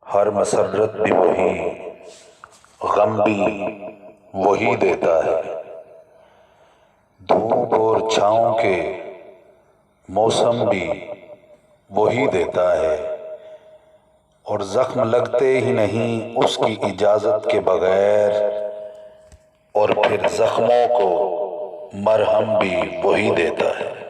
हरमसरत भी वही, गम भी वही देता है। धूप और छाँव के मौसम भी वही देता है, और जख्म लगते ही नहीं उसकी इजाज़त के बगैर, और फिर जख्मों को मरहम भी वही देता है।